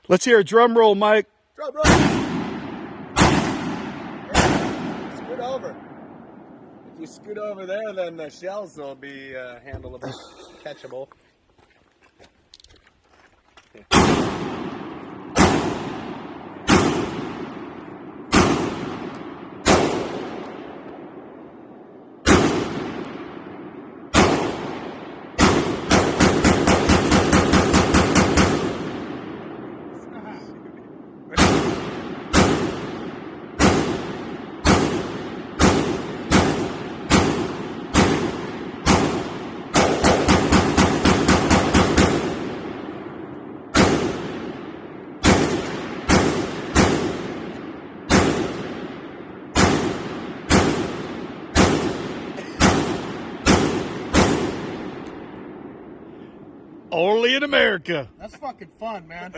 Let's hear a drum roll, Mike. Drum roll. Scoot over. If you scoot over there, then the shells will be handleable, catchable. Only in America. That's fucking fun, man.